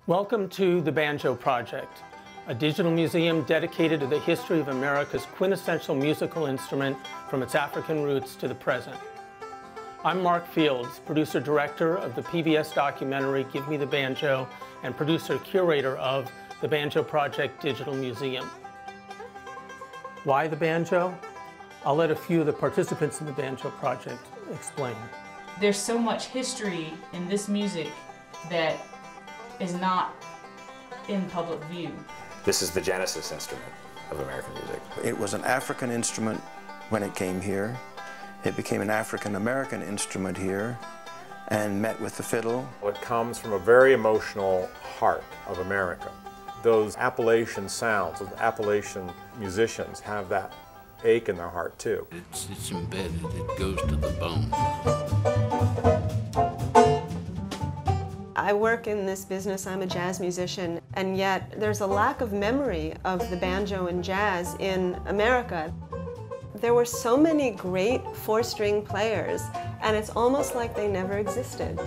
Welcome to the Banjo Project, a digital museum dedicated to the history of America's quintessential musical instrument from its African roots to the present. I'm Mark Fields, producer-director of the PBS documentary Give Me the Banjo and producer-curator of the Banjo Project Digital Museum. Why the banjo? I'll let a few of the participants in the Banjo Project explain. There's so much history in this music that is not in public view. This is the genesis instrument of American music. It was an African instrument when it came here. It became an African-American instrument here and met with the fiddle. It comes from a very emotional heart of America. Those Appalachian sounds, those Appalachian musicians have that ache in their heart too. It's embedded, it goes to the bone. I work in this business, I'm a jazz musician, and yet there's a lack of memory of the banjo and jazz in America. There were so many great four-string players, and it's almost like they never existed.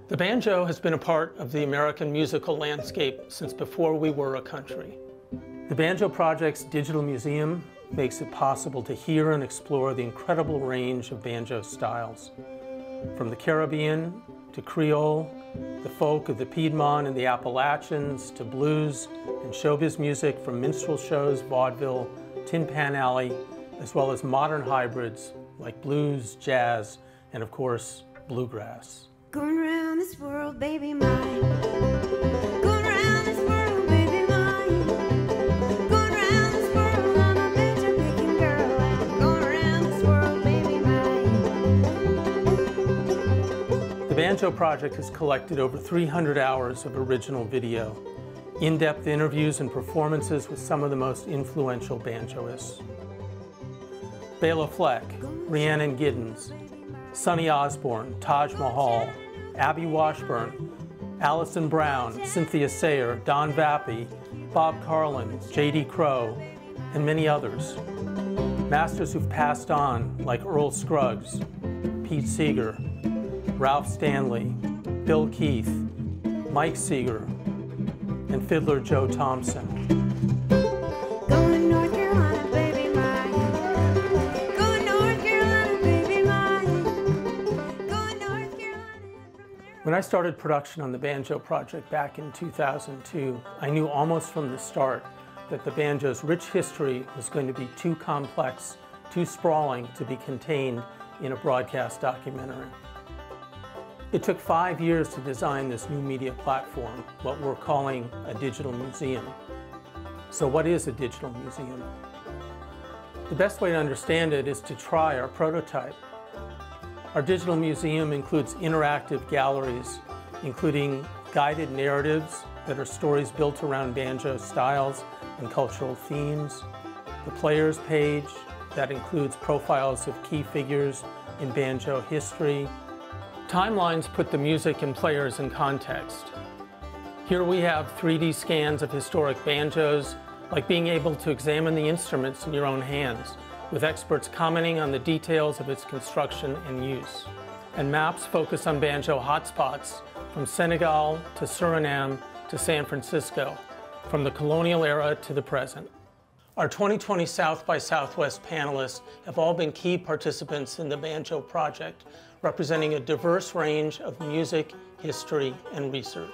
The banjo has been a part of the American musical landscape since before we were a country. The Banjo Project's Digital Museum makes it possible to hear and explore the incredible range of banjo styles. From the Caribbean to Creole, the folk of the Piedmont and the Appalachians, to blues and showbiz music from minstrel shows, vaudeville, Tin Pan Alley, as well as modern hybrids like blues, jazz, and of course, bluegrass. Going around this world, baby mine. Going around this world, baby mine. Going around this world, I'm a banjo picking girl. And going around this world, baby mine. The Banjo Project has collected over 300 hours of original video, in-depth interviews and performances with some of the most influential banjoists. Bela Fleck, Rhiannon Giddens, Sonny Osborne, Taj Mahal, Abby Washburn, Alison Brown, Cynthia Sayer, Don Vappy, Bob Carlin, J.D. Crowe, and many others. Masters who've passed on like Earl Scruggs, Pete Seeger, Ralph Stanley, Bill Keith, Mike Seeger, and fiddler Joe Thompson. Going North Carolina, baby mine. Going North Carolina, baby mine. Going North Carolina. When I started production on the Banjo Project back in 2002, I knew almost from the start that the banjo's rich history was going to be too complex, too sprawling to be contained in a broadcast documentary. It took 5 years to design this new media platform, what we're calling a digital museum. So what is a digital museum? The best way to understand it is to try our prototype. Our digital museum includes interactive galleries, including guided narratives that are stories built around banjo styles and cultural themes, the players page that includes profiles of key figures in banjo history. Timelines put the music and players in context. Here we have 3D scans of historic banjos, like being able to examine the instruments in your own hands, with experts commenting on the details of its construction and use. And maps focus on banjo hotspots from Senegal to Suriname to San Francisco, from the colonial era to the present. Our 2020 South by Southwest panelists have all been key participants in the Banjo Project, representing a diverse range of music, history, and research.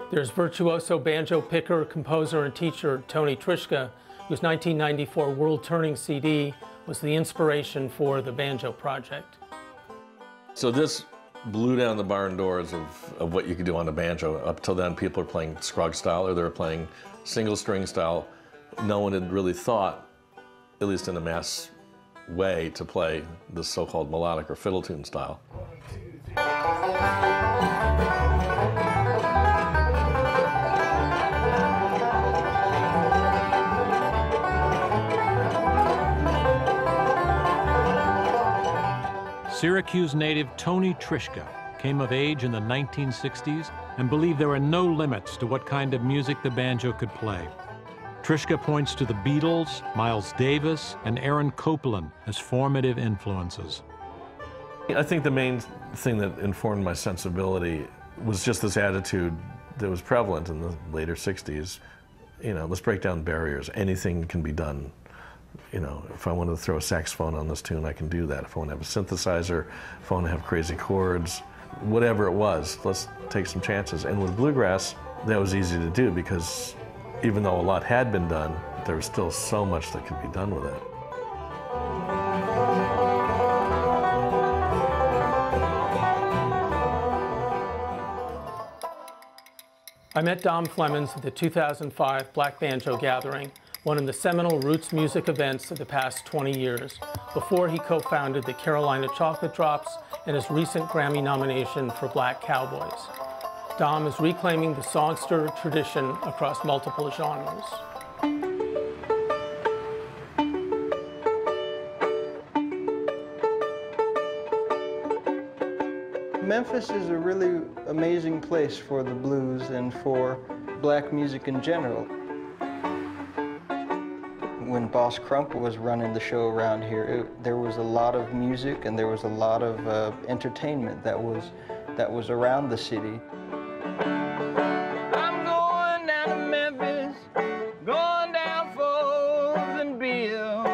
There's virtuoso banjo picker, composer, and teacher Tony Trischka, whose 1994 World Turning CD was the inspiration for the Banjo Project. So this blew down the barn doors of what you could do on the banjo. Up till then, people were playing Scruggs style, or they were playing single string style. No one had really thought, at least in a mass way, to play the so-called melodic or fiddle tune style. Syracuse native Tony Trischka came of age in the 1960s and believed there were no limits to what kind of music the banjo could play. Trischka points to the Beatles, Miles Davis, and Aaron Copland as formative influences. I think the main thing that informed my sensibility was just this attitude that was prevalent in the later 60s. You know, let's break down barriers. Anything can be done. You know, if I wanted to throw a saxophone on this tune, I can do that. If I want to have a synthesizer, if I want to have crazy chords, whatever it was, let's take some chances. And with bluegrass, that was easy to do because even though a lot had been done, there was still so much that could be done with it. I met Dom Flemons at the 2005 Black Banjo Gathering, one of the seminal roots music events of the past 20 years, before he co-founded the Carolina Chocolate Drops and his recent Grammy nomination for Black Cowboys. Dom is reclaiming the songster tradition across multiple genres. Memphis is a really amazing place for the blues and for black music in general. When Boss Crump was running the show around here, there was a lot of music and there was a lot of entertainment that was around the city. I'm going down to Memphis, going down Forbes and Bill.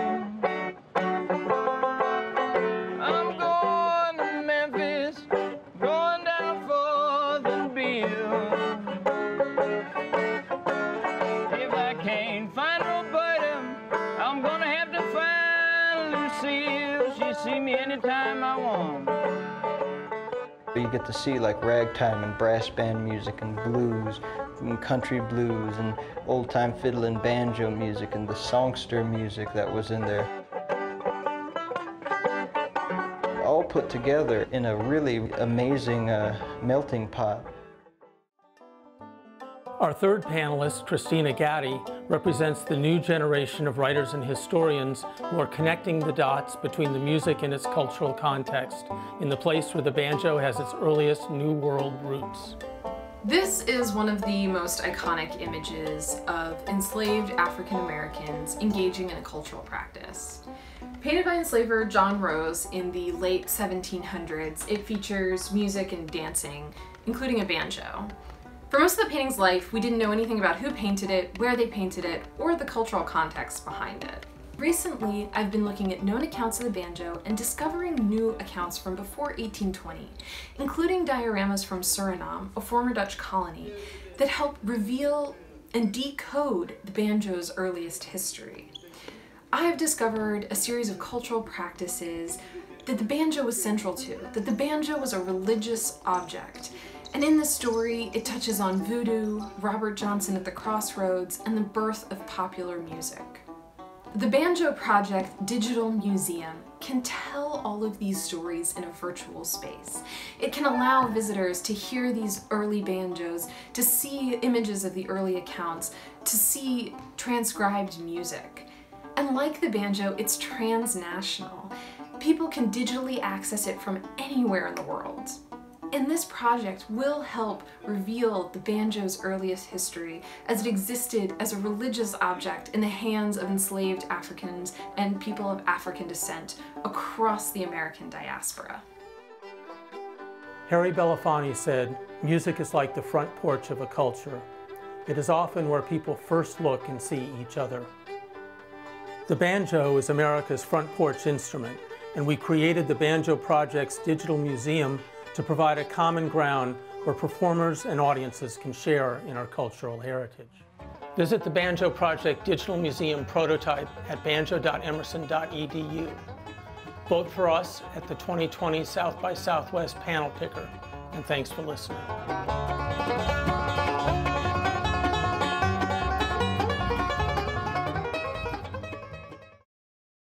I'm going to Memphis, going down Forbes and Bill. If I can't find Roberta, I'm gonna have to find Lucille. She see me anytime I want. You get to see like ragtime and brass band music and blues and country blues and old-time fiddle and banjo music and the songster music that was in there. All put together in a really amazing melting pot. Our third panelist, Christina Gatti, represents the new generation of writers and historians who are connecting the dots between the music and its cultural context in the place where the banjo has its earliest New World roots. This is one of the most iconic images of enslaved African Americans engaging in a cultural practice. Painted by enslaver John Rose in the late 1700s, it features music and dancing, including a banjo. For most of the painting's life, we didn't know anything about who painted it, where they painted it, or the cultural context behind it. Recently, I've been looking at known accounts of the banjo and discovering new accounts from before 1820, including dioramas from Suriname, a former Dutch colony, that help reveal and decode the banjo's earliest history. I've discovered a series of cultural practices that the banjo was central to, that the banjo was a religious object. And in this story, it touches on voodoo, Robert Johnson at the Crossroads, and the birth of popular music. The Banjo Project Digital Museum can tell all of these stories in a virtual space. It can allow visitors to hear these early banjos, to see images of the early accounts, to see transcribed music. And like the banjo, it's transnational. People can digitally access it from anywhere in the world. And this project will help reveal the banjo's earliest history as it existed as a religious object in the hands of enslaved Africans and people of African descent across the American diaspora. Harry Belafonte said, "Music is like the front porch of a culture. It is often where people first look and see each other." The banjo is America's front porch instrument, and we created the Banjo Project's Digital Museum to provide a common ground where performers and audiences can share in our cultural heritage. Visit the Banjo Project Digital Museum prototype at banjo.emerson.edu. Vote for us at the 2020 South by Southwest panel picker, and thanks for listening.